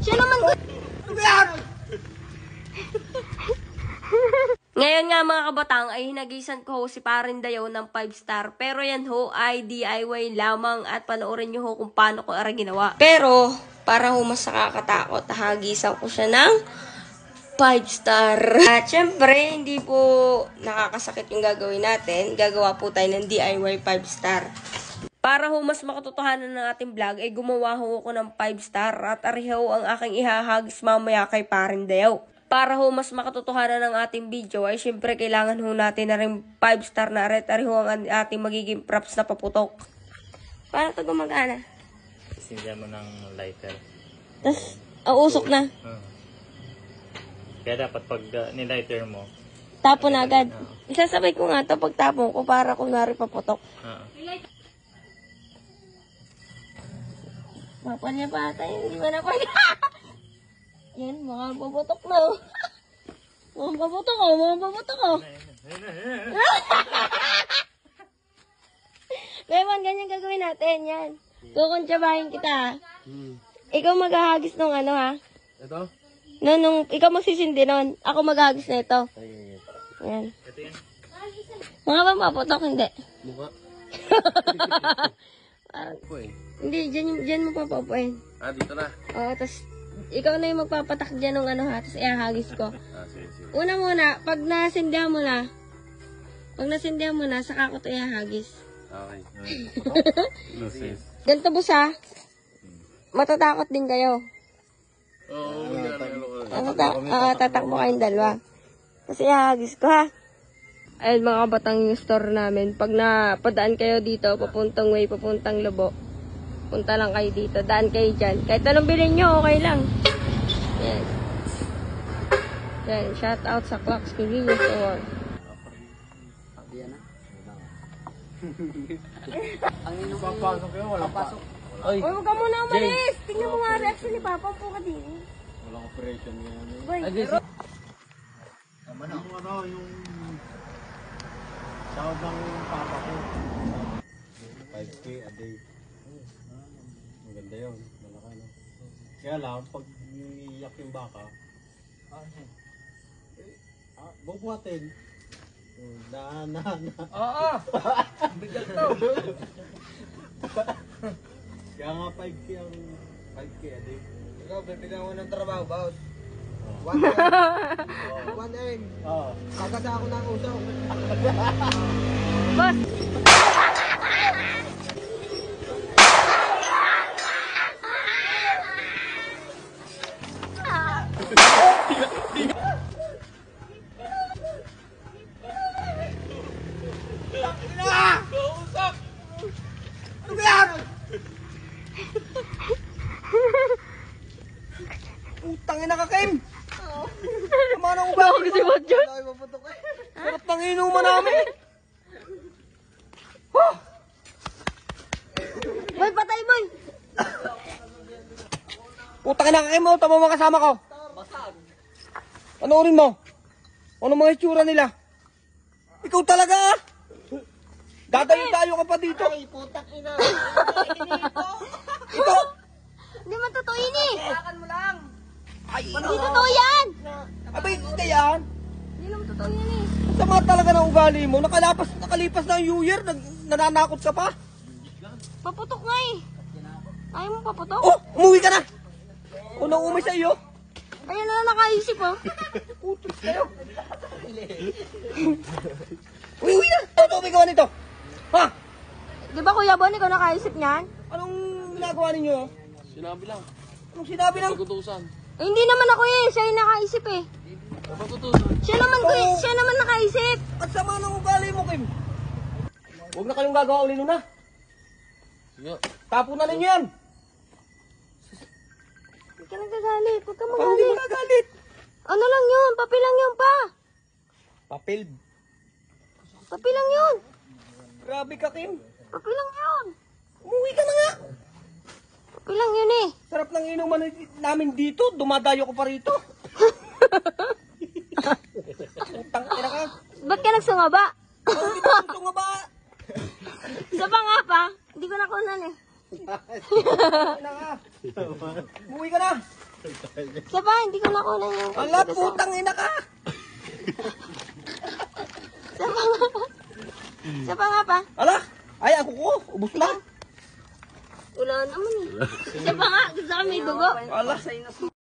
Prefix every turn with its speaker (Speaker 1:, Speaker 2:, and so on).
Speaker 1: Siya naman ko. Ngayon nga mga kabatang ay hinagisan ko ho si Parindayaw ng 5-star. Pero yan ho ay DIY lamang at panoorin nyo ho kung paano ko ginawa. Pero para ho mas nakakatakot, hagisan ko siya ng 5-star. At syempre, hindi po nakakasakit yung gagawin natin. Gagawa po tayo ng DIY 5-star. Para ho mas makatotohanan ng ating vlog, ay gumawa ho ako ng 5-star. At ariho ang aking ihahagis mamaya kay Parindayaw. Para ho mas makatotohanan ng ating video, ay syempre kailangan ho natin na rin 5-star na rin. Ariho ang ating magiging props na paputok. Paano ito gumagana?
Speaker 2: Sindihan mo ng lighter.
Speaker 1: Tapos, usok na.
Speaker 2: Kaya dapat pag nilighter mo,
Speaker 1: Tapon na agad. Isasabay ko nga ito pag tapon ko para kunwari paputok. Mapan niya pa tayo. Hindi mo na pa. Yan, mga paputok na. Mga paputok ko, mga paputok ko. Lemon, ganyan gagawin natin. Yan. Kukuntsabahin kita. Ikaw maghahagis nung ano ha?
Speaker 3: Ito?
Speaker 1: Nung ikaw magsisindi nun. Ako maghahagis na ito. Yan.
Speaker 2: ito yan.
Speaker 1: Mga ba paputok? Hindi.
Speaker 3: Mukha.
Speaker 1: Parang,
Speaker 3: Ako eh.
Speaker 1: hindi, dyan mo papapuin.
Speaker 3: Ah, dito na.
Speaker 1: Oo, tapos ikaw na yung magpapatak dyan ng ano ha, tapos ihahagis ko.
Speaker 3: Sige, sige.
Speaker 1: Una muna, pag nasindihan mo na, saka ko ito ihahagis.
Speaker 3: Okay. Lucis.
Speaker 1: Ganito boss ha, matatakot din kayo.
Speaker 3: Oo,
Speaker 1: Tatakbo kayong dalawa. Tapos ihahagis ko ha. Ayun mga batang yung store namin. Pag napadaan kayo dito, papuntang way, papuntang Lobo, punta lang kayo dito. Daan kayo dyan. Kahit anong bilhin nyo, okay lang. Yan. Yan. Shout out sa Clocks Convenience Store.
Speaker 3: Ang inong papasok kayo, wala pasok. Ay,
Speaker 1: Uy, huwag ka muna umalis. Tingnan mo nga reaction ni Papa po ka din.
Speaker 3: walang operation ngayon.
Speaker 1: Boy,
Speaker 3: Tama na. Yung sahod ng papa ko. 5K a day. Maganda yun. Malaki no. Kaya lang, pag iiyak yung baka, bubuhatin. Na.
Speaker 4: Oo! Bigal to!
Speaker 3: Kaya nga 5K ang 5K a day.
Speaker 4: Ikaw, bibigyan ko ng trabaho, boss. 1 M.
Speaker 3: Oo.
Speaker 4: Kagasa ako ng usaw.
Speaker 1: boss.
Speaker 4: Ano ba yan? Utangin na ka, Kim! Tama na ugali mo.
Speaker 1: Kasi mo dyan.
Speaker 4: Ay, maputok eh. Sarap ng inuman namin.
Speaker 1: Boy, patay boy.
Speaker 4: Utangin na ka, Kim. Tama mo kasama ko. Panoorin mo. Ano mga itsura nila? Ikaw talaga ah. Dadayo-dayo ka pa dito. Ay, putang ina. Ikaw.
Speaker 1: Hindi man totoo yun eh.
Speaker 4: mo lang. Ay,
Speaker 1: Hindi totoo yan.
Speaker 4: abay, hindi yan.
Speaker 1: Hindi naman totoo yan eh.
Speaker 4: Sama talaga ng ugali mo. Nakalipas na ang New Year. Nananakot ka pa.
Speaker 1: Paputok nga eh. Ayaw mo paputok?
Speaker 4: Oh, umuwi ka na. Unang umay sa iyo.
Speaker 1: Kaya na nakaisip oh.
Speaker 4: Utos kayo. Uwi na. Ano gawa nito? Ha?
Speaker 1: Di ba Kuya Bon, ikaw nakaisip niyan?
Speaker 4: Anong ginagawa ninyo?
Speaker 3: Sinabi lang.
Speaker 4: Anong sinabi ng...
Speaker 3: Pagkutusan.
Speaker 1: Eh, hindi naman ako eh. Siya yung nakaisip eh.
Speaker 3: Pagkutusan.
Speaker 1: Siya naman nakaisip.
Speaker 4: At sama ng ugali mo, Kim. Huwag na kayong gagawa uli nun ha.
Speaker 3: Sige.
Speaker 4: Tapo na ninyo yan.
Speaker 1: Huwag ka nagagalit. Huwag ka
Speaker 4: Parang hindi mo
Speaker 1: magalit.
Speaker 4: nagalit.
Speaker 1: Ano lang yun? Papel lang yun pa.
Speaker 4: Papel.
Speaker 1: Papel lang yun.
Speaker 4: Grabe ka, Kim.
Speaker 1: Papel lang yun.
Speaker 4: Umuwi ka na nga.
Speaker 1: Papel lang yun eh.
Speaker 4: Sarap ng inuman namin dito. Dumadayo ko pa rito. Utang ina ka.
Speaker 1: Ba't ka nagsungaba?
Speaker 4: Bakit ito nga ba?
Speaker 1: Isa pa nga pa. Hindi ko nakunan eh.
Speaker 4: Ina ka. Umuwi ka na.
Speaker 1: Isa pa, hindi ko nakunan yung...
Speaker 4: Ala, putang ina ka.
Speaker 1: Isa pa nga pa.
Speaker 4: Ala, ay ako ko. Ubus na.
Speaker 1: Wala naman eh. Isa pa nga, gusto ko may dugo.
Speaker 4: Ala,